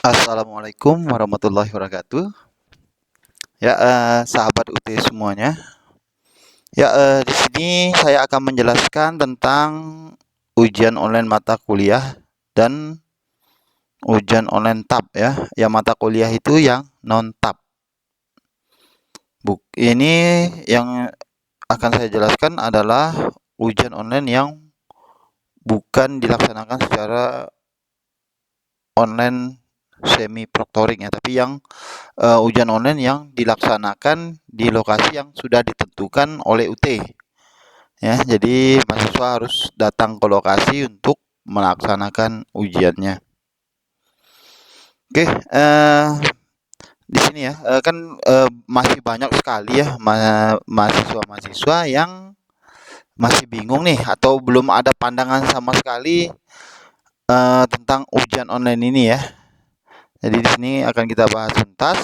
Assalamualaikum warahmatullahi wabarakatuh. Ya, sahabat UT semuanya. Ya, di sini saya akan menjelaskan tentang ujian online mata kuliah dan ujian online tab ya. Yang mata kuliah itu yang non tab. Ini yang akan saya jelaskan adalah ujian online yang bukan dilaksanakan secara online semi proctoring ya, tapi yang ujian online yang dilaksanakan di lokasi yang sudah ditentukan oleh UT ya. Jadi mahasiswa harus datang ke lokasi untuk melaksanakan ujiannya. Oke, di sini ya kan masih banyak sekali ya mahasiswa-mahasiswa yang masih bingung nih atau belum ada pandangan sama sekali tentang ujian online ini ya. Jadi di sini akan kita bahas tuntas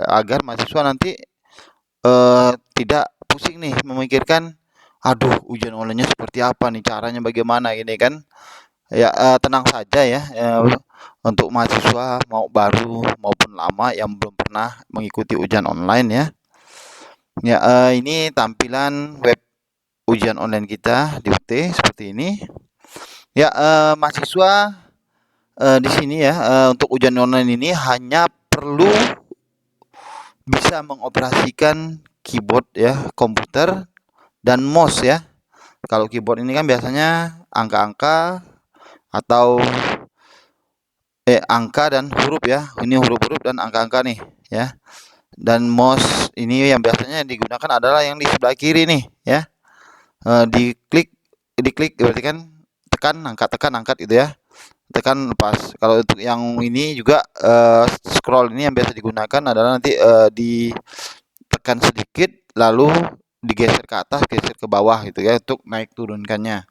agar mahasiswa nanti tidak pusing nih memikirkan, aduh ujian online-nya seperti apa nih, caranya bagaimana ini kan. Ya, tenang saja ya, untuk mahasiswa mau baru maupun lama yang belum pernah mengikuti ujian online ya. Ya, ini tampilan web ujian online kita di UT seperti ini. Ya, mahasiswa di sini ya, untuk ujian online ini hanya perlu bisa mengoperasikan keyboard ya, komputer dan mouse ya. Kalau keyboard ini kan biasanya angka-angka atau angka dan huruf ya. Ini huruf-huruf dan angka-angka nih ya. Dan mouse ini yang biasanya digunakan adalah yang di sebelah kiri nih ya. Diklik berarti kan tekan angkat gitu ya. Tekan lepas. Kalau untuk yang ini juga scroll ini yang biasa digunakan adalah nanti ditekan sedikit lalu digeser ke atas, geser ke bawah gitu ya untuk naik turunkannya.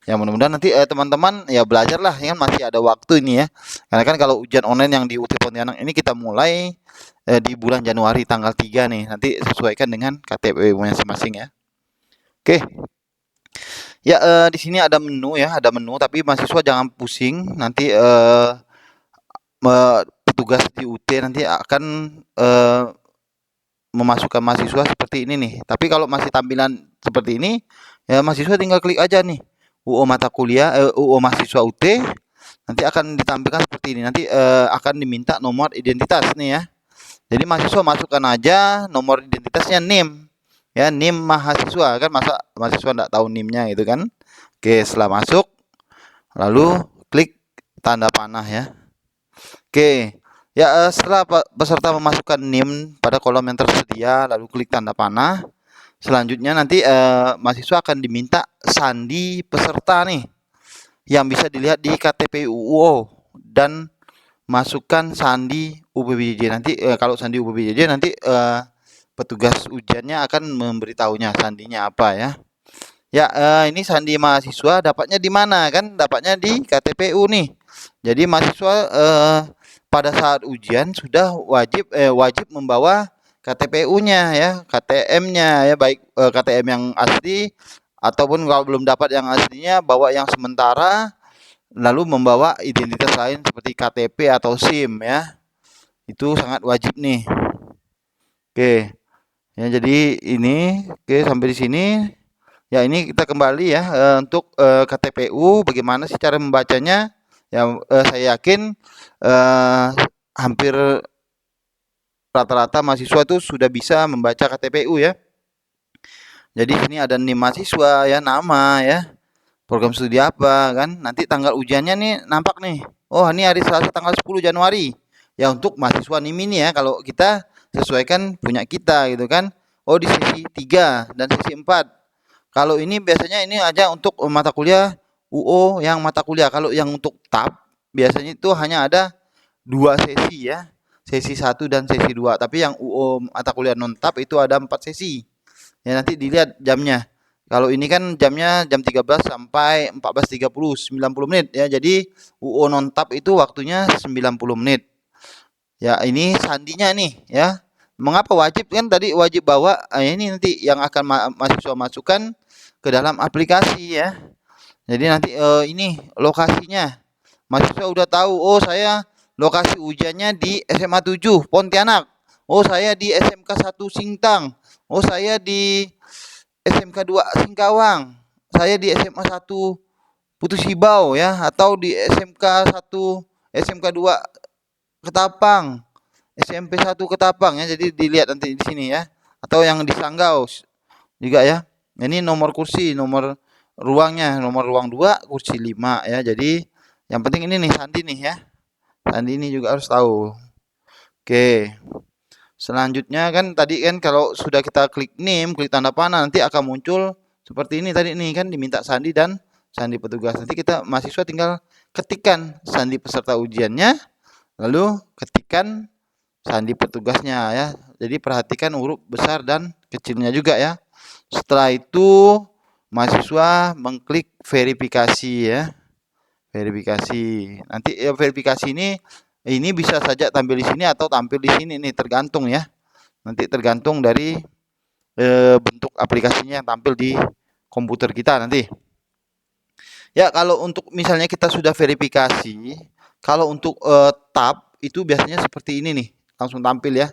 Ya mudah-mudahan nanti teman-teman ya belajarlah ya, masih ada waktu ini ya. Karena kan kalau ujian online yang di UT Pontianak ini kita mulai di bulan Januari tanggal 3 nih. Nanti sesuaikan dengan KTP masing-masing ya. Oke. Ya, di sini ada menu ya, ada menu tapi mahasiswa jangan pusing nanti petugas di UT nanti akan memasukkan mahasiswa seperti ini nih. Tapi kalau masih tampilan seperti ini, ya mahasiswa tinggal klik aja nih. UO mata kuliah, UO mahasiswa UT, nanti akan ditampilkan seperti ini. Nanti akan diminta nomor identitas nih ya. Jadi mahasiswa masukkan aja nomor identitasnya NIM. Ya, NIM mahasiswa kan, masa mahasiswa enggak tahu NIM-nya gitu kan. Oke, setelah masuk lalu klik tanda panah ya. Oke. Ya, setelah peserta memasukkan NIM pada kolom yang tersedia, lalu klik tanda panah. Selanjutnya nanti mahasiswa akan diminta sandi peserta nih, yang bisa dilihat di KTP UO dan masukkan sandi UPBJJ. Nanti kalau sandi UPBJJ nanti petugas ujiannya akan memberitahunya sandinya apa ya. Ya, ini sandi mahasiswa dapatnya di mana kan? Dapatnya di KTPU nih. Jadi mahasiswa pada saat ujian sudah wajib membawa KTPU-nya ya, KTM-nya ya, baik KTM yang asli ataupun kalau belum dapat yang aslinya bawa yang sementara, lalu membawa identitas lain seperti KTP atau SIM ya. Itu sangat wajib nih. Oke. Ya, jadi ini oke sampai di sini. Ya, ini kita kembali ya untuk KTPU bagaimana sih cara membacanya? Ya, saya yakin hampir rata-rata mahasiswa itu sudah bisa membaca KTPU ya. Jadi sini ada NIM mahasiswa ya, nama ya, program studi apa kan. Nanti tanggal ujiannya nih nampak nih. Oh, ini hari Selasa tanggal 10 Januari. Ya untuk mahasiswa NIM ini ya, kalau kita sesuaikan punya kita gitu kan. Oh, di sesi 3 dan sesi 4. Kalau ini biasanya ini aja untuk mata kuliah UO yang mata kuliah. Kalau yang untuk tab biasanya itu hanya ada 2 sesi ya. Sesi 1 dan sesi 2. Tapi yang UO mata kuliah non tab itu ada 4 sesi. Ya nanti dilihat jamnya. Kalau ini kan jamnya jam 13 sampai 14.30, 90 menit ya. Jadi UO non tab itu waktunya 90 menit. Ya, ini sandinya nih ya. Mengapa wajib kan tadi wajib bawa, ini nanti yang akan mahasiswa masukkan ke dalam aplikasi ya. Jadi nanti ini lokasinya. Mahasiswa udah tahu, oh saya lokasi ujiannya di SMA 7 Pontianak. Oh, saya di SMK 1 Sintang. Oh, saya di SMK 2 Singkawang. Saya di SMA 1 Putus Hibau ya, atau di SMK 1, SMK 2 Ketapang, SMP 1 Ketapang ya. Jadi dilihat nanti di sini ya. Atau yang di Sanggau juga ya. Ini nomor kursi, nomor ruangnya, nomor ruang 2, kursi 5 ya. Jadi yang penting ini nih sandi nih ya. Sandi ini juga harus tahu. Oke. Selanjutnya kan tadi kan kalau sudah kita klik name, klik tanda panah, nanti akan muncul seperti ini tadi nih kan, diminta sandi dan sandi petugas. Nanti kita mahasiswa tinggal ketikkan sandi peserta ujiannya, lalu ketikkan sandi petugasnya ya. Jadi perhatikan huruf besar dan kecilnya juga ya. Setelah itu mahasiswa mengklik verifikasi ya. Verifikasi. Nanti ya, verifikasi ini bisa saja tampil di sini atau tampil di sini nih, tergantung ya. Nanti tergantung dari bentuk aplikasinya yang tampil di komputer kita nanti. Ya, kalau untuk misalnya kita sudah verifikasi, kalau untuk tab itu biasanya seperti ini nih, langsung tampil ya.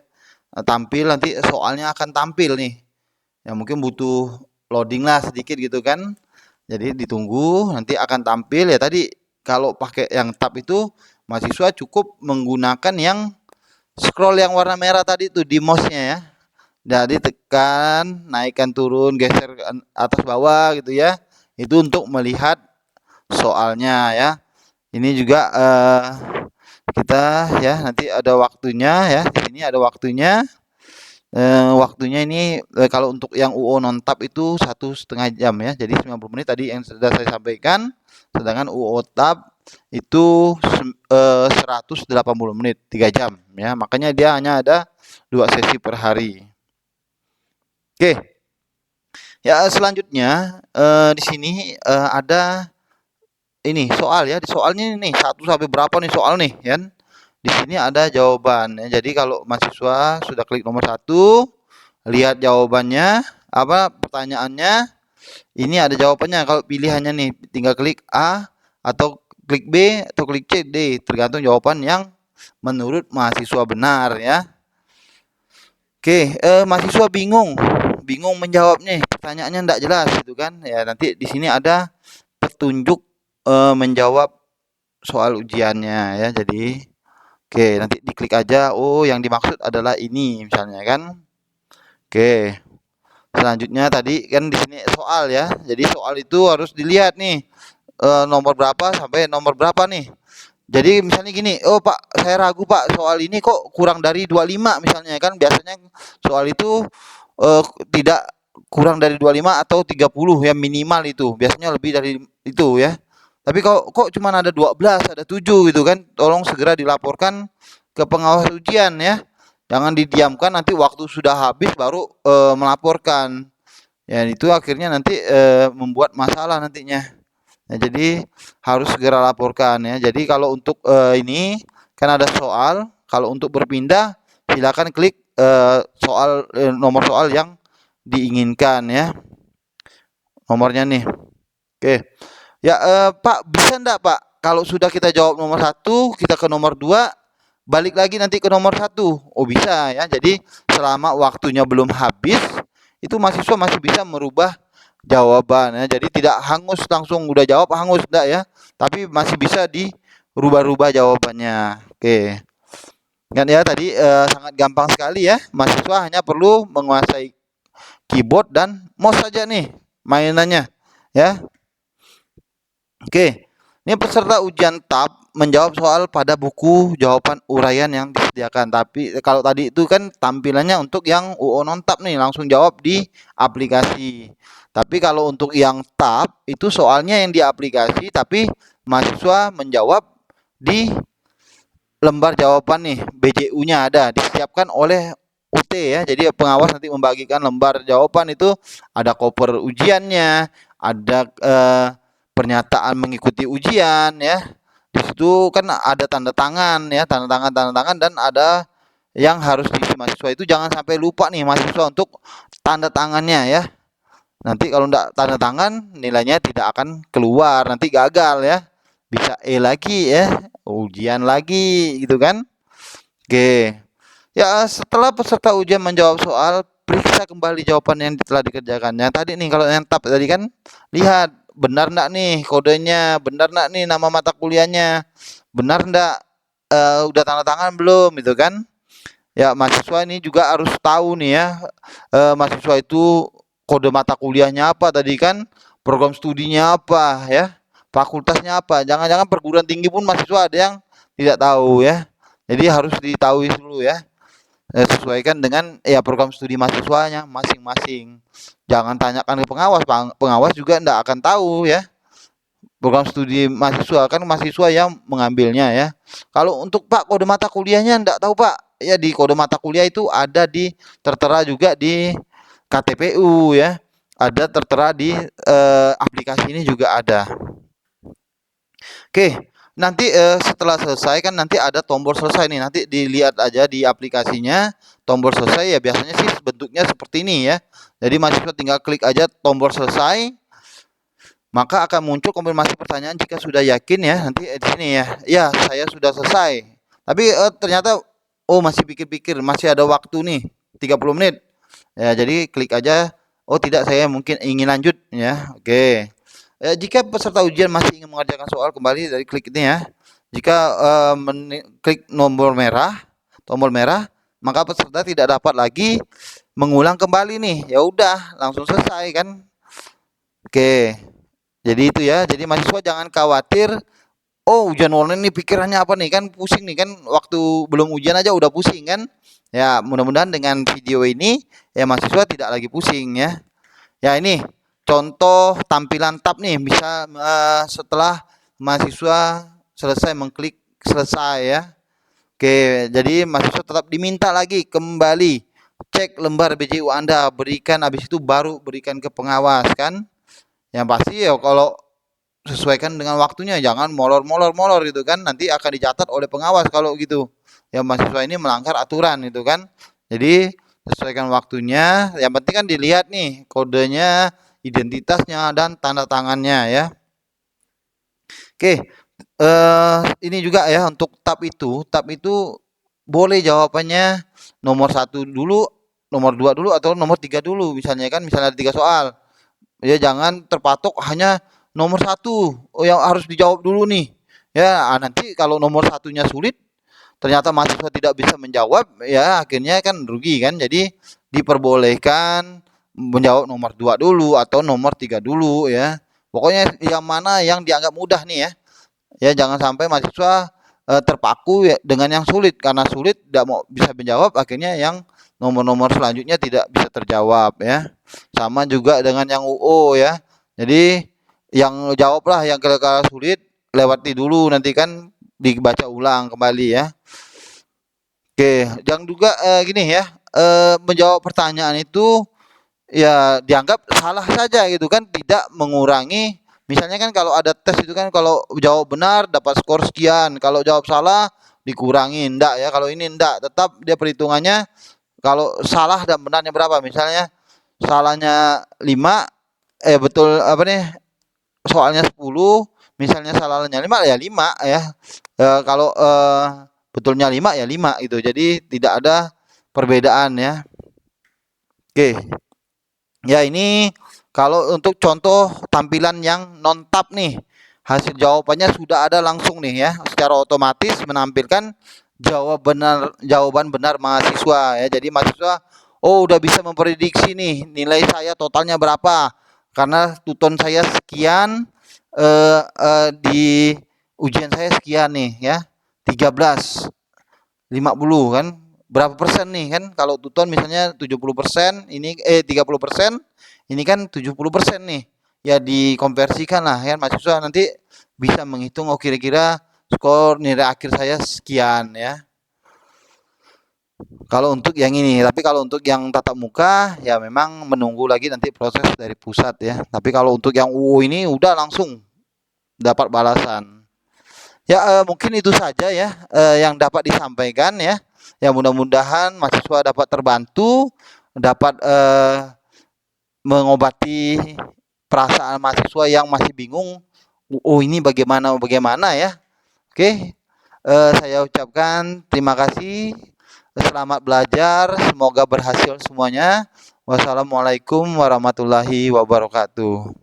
Tampil nanti soalnya akan tampil nih. Ya mungkin butuh loading lah sedikit gitu kan. Jadi ditunggu, nanti akan tampil ya. Tadi kalau pakai yang tab itu mahasiswa cukup menggunakan yang scroll yang warna merah tadi itu di mouse-nya ya. Jadi tekan, naikkan turun, geser ke atas bawah gitu ya. Itu untuk melihat soalnya ya. Ini juga kita ya nanti ada waktunya ya. Di sini ada waktunya. Waktunya ini kalau untuk yang UO non tab itu 1,5 jam ya. Jadi 90 menit tadi yang sudah saya sampaikan. Sedangkan UO tab itu 180 menit, 3 jam ya. Makanya dia hanya ada 2 sesi per hari. Oke. Ya, selanjutnya di sini ada ini soal ya. Di soalnya nih 1 sampai berapa nih soal nih kan. Di sini ada jawaban ya. Jadi kalau mahasiswa sudah klik nomor 1, lihat jawabannya, apa pertanyaannya, ini ada jawabannya. Kalau pilihannya nih tinggal klik A atau klik B atau klik C, D, tergantung jawaban yang menurut mahasiswa benar ya. Oke, mahasiswa bingung menjawabnya, pertanyaannya enggak jelas gitu kan. Ya nanti di sini ada petunjuk menjawab soal ujiannya ya. Jadi oke, nanti diklik aja. Oh, yang dimaksud adalah ini misalnya kan. Oke. Selanjutnya tadi kan di sini soal ya. Jadi soal itu harus dilihat nih nomor berapa sampai nomor berapa nih. Jadi misalnya gini, oh Pak, saya ragu Pak, soal ini kok kurang dari 25 misalnya kan. Biasanya soal itu tidak kurang dari 25 atau 30 ya minimal itu. Biasanya lebih dari itu ya. Tapi kok cuma ada 12, ada 7 gitu kan. Tolong segera dilaporkan ke pengawas ujian ya. Jangan didiamkan, nanti waktu sudah habis baru melaporkan. Ya itu akhirnya nanti membuat masalah nantinya. Ya, jadi harus segera laporkan ya. Jadi kalau untuk ini kan ada soal, kalau untuk berpindah silakan klik soal nomor soal yang diinginkan ya. Nomornya nih. Oke. Ya Pak, bisa enggak Pak? Kalau sudah kita jawab nomor 1, kita ke nomor 2, balik lagi nanti ke nomor 1. Oh bisa ya. Jadi selama waktunya belum habis, itu mahasiswa masih bisa merubah jawaban ya. Jadi tidak hangus langsung udah jawab hangus enggak ya. Tapi masih bisa dirubah-rubah jawabannya. Oke. Kan ya tadi sangat gampang sekali ya. Mahasiswa hanya perlu menguasai keyboard dan mouse saja nih mainannya ya. Oke. Ini peserta ujian tab menjawab soal pada buku jawaban uraian yang disediakan. Tapi kalau tadi itu kan tampilannya untuk yang UO non tab nih, langsung jawab di aplikasi. Tapi kalau untuk yang tab itu soalnya yang di aplikasi, tapi mahasiswa menjawab di lembar jawaban nih, BJU-nya ada, disiapkan oleh UT ya. Jadi pengawas nanti membagikan lembar jawaban itu, ada koper ujiannya, ada pernyataan mengikuti ujian ya. Di situ kan ada tanda tangan ya, tanda tangan dan ada yang harus diisi mahasiswa. Itu jangan sampai lupa nih mahasiswa untuk tanda tangannya ya. Nanti kalau enggak tanda tangan nilainya tidak akan keluar, nanti gagal ya. Bisa E lagi ya. ujian lagi gitu kan. Oke. Ya, setelah peserta ujian menjawab soal, periksa kembali jawaban yang telah dikerjakannya. Tadi nih kalau yang tab tadi kan, lihat benar enggak nih kodenya, benar enggak nih nama mata kuliahnya, benar enggak udah tanda tangan belum gitu kan. Ya, mahasiswa ini juga harus tahu nih ya, mahasiswa itu kode mata kuliahnya apa tadi kan, program studinya apa ya, fakultasnya apa. Jangan-jangan perguruan tinggi pun mahasiswa ada yang tidak tahu ya. Jadi harus diketahui dulu ya. Sesuaikan dengan ya program studi mahasiswanya masing-masing. Jangan tanyakan ke pengawas, pengawas juga enggak akan tahu ya. Program studi mahasiswa kan mahasiswa yang mengambilnya ya. Kalau untuk Pak kode mata kuliahnya enggak tahu Pak. Ya di kode mata kuliah itu ada di tertera juga di KTPU ya. Ada tertera di aplikasi ini juga ada. Oke, nanti setelah selesai kan nanti ada tombol selesai nih. Nanti dilihat aja di aplikasinya tombol selesai ya biasanya sih bentuknya seperti ini ya. Jadi mahasiswa tinggal klik aja tombol selesai. Maka akan muncul konfirmasi pertanyaan jika sudah yakin ya. Nanti di sini ya. Ya, saya sudah selesai. Tapi ternyata masih pikir-pikir, masih ada waktu nih 30 menit. Ya, jadi klik aja. Oh, tidak, saya mungkin ingin lanjut ya. Oke. Jika peserta ujian masih ingin mengerjakan soal, kembali dari klik ini ya. Jika klik tombol merah, maka peserta tidak dapat lagi mengulang kembali nih. Ya udah, langsung selesai kan. Oke. Jadi itu ya. Jadi mahasiswa jangan khawatir. Oh, ujian online nih pikirannya apa nih kan pusing nih kan waktu belum ujian aja udah pusing kan. Ya, mudah-mudahan dengan video ini ya mahasiswa tidak lagi pusing ya. Ya ini contoh tampilan tab nih bisa setelah mahasiswa selesai mengklik selesai ya. Oke, jadi mahasiswa tetap diminta lagi kembali cek lembar BJU Anda, berikan habis itu baru berikan ke pengawas kan. Yang pasti ya kalau sesuaikan dengan waktunya, jangan molor gitu kan, nanti akan dicatat oleh pengawas kalau gitu. Ya mahasiswa ini melanggar aturan itu kan. Jadi sesuaikan waktunya, yang penting kan dilihat nih kodenya, identitasnya dan tanda tangannya ya. Oke, ini juga ya untuk tab itu boleh jawabannya nomor 1 dulu, nomor 2 dulu atau nomor 3 dulu misalnya kan, misalnya ada 3 soal. Ya jangan terpatok hanya nomor 1 yang harus dijawab dulu nih. Ya, nanti kalau nomor satunya sulit, ternyata mahasiswa tidak bisa menjawab, ya akhirnya kan rugi kan. Jadi diperbolehkan menjawab nomor 2 dulu atau nomor 3 dulu ya. Pokoknya yang mana yang dianggap mudah nih ya. Ya jangan sampai mahasiswa terpaku ya dengan yang sulit, karena sulit tidak mau bisa menjawab, akhirnya yang nomor-nomor selanjutnya tidak bisa terjawab ya. Sama juga dengan yang UO ya. Jadi yang jawablah yang kira-kira sulit, lewati dulu nanti kan dibaca ulang kembali ya. Oke, yang juga gini ya, menjawab pertanyaan itu ya dianggap salah saja gitu kan, tidak mengurangi. Misalnya kan kalau ada tes itu kan kalau jawab benar dapat skor sekian, kalau jawab salah dikurangi, enggak ya. Kalau ini enggak, tetap dia perhitungannya kalau salah dan benarnya berapa. Misalnya salahnya 5, betul apa nih, soalnya 10, misalnya salahnya 5 ya 5 ya. Kalau betulnya 5 ya 5 gitu. Jadi tidak ada perbedaan ya. Oke. Ya ini kalau untuk contoh tampilan yang non tab nih, hasil jawabannya sudah ada langsung nih ya, secara otomatis menampilkan jawaban benar mahasiswa ya. Jadi mahasiswa udah bisa memprediksi nih nilai saya totalnya berapa, karena tuton saya sekian, di ujian saya sekian nih ya, 13, 50 kan, berapa persen nih kan, kalau tuton misalnya 70%, ini 30%, ini kan 70% nih. Ya dikonversikan lah ya, mahasiswa nanti bisa menghitung kira-kira skor nilai akhir saya sekian ya. Kalau untuk yang ini, tapi kalau untuk yang tatap muka ya memang menunggu lagi nanti proses dari pusat ya. Tapi kalau untuk yang UU ini udah langsung dapat balasan. Ya mungkin itu saja ya yang dapat disampaikan ya. Ya mudah-mudahan mahasiswa dapat terbantu, dapat mengobati perasaan mahasiswa yang masih bingung. Oh ini bagaimana ya. Oke. Saya ucapkan terima kasih, selamat belajar, semoga berhasil semuanya. Wassalamualaikum warahmatullahi wabarakatuh.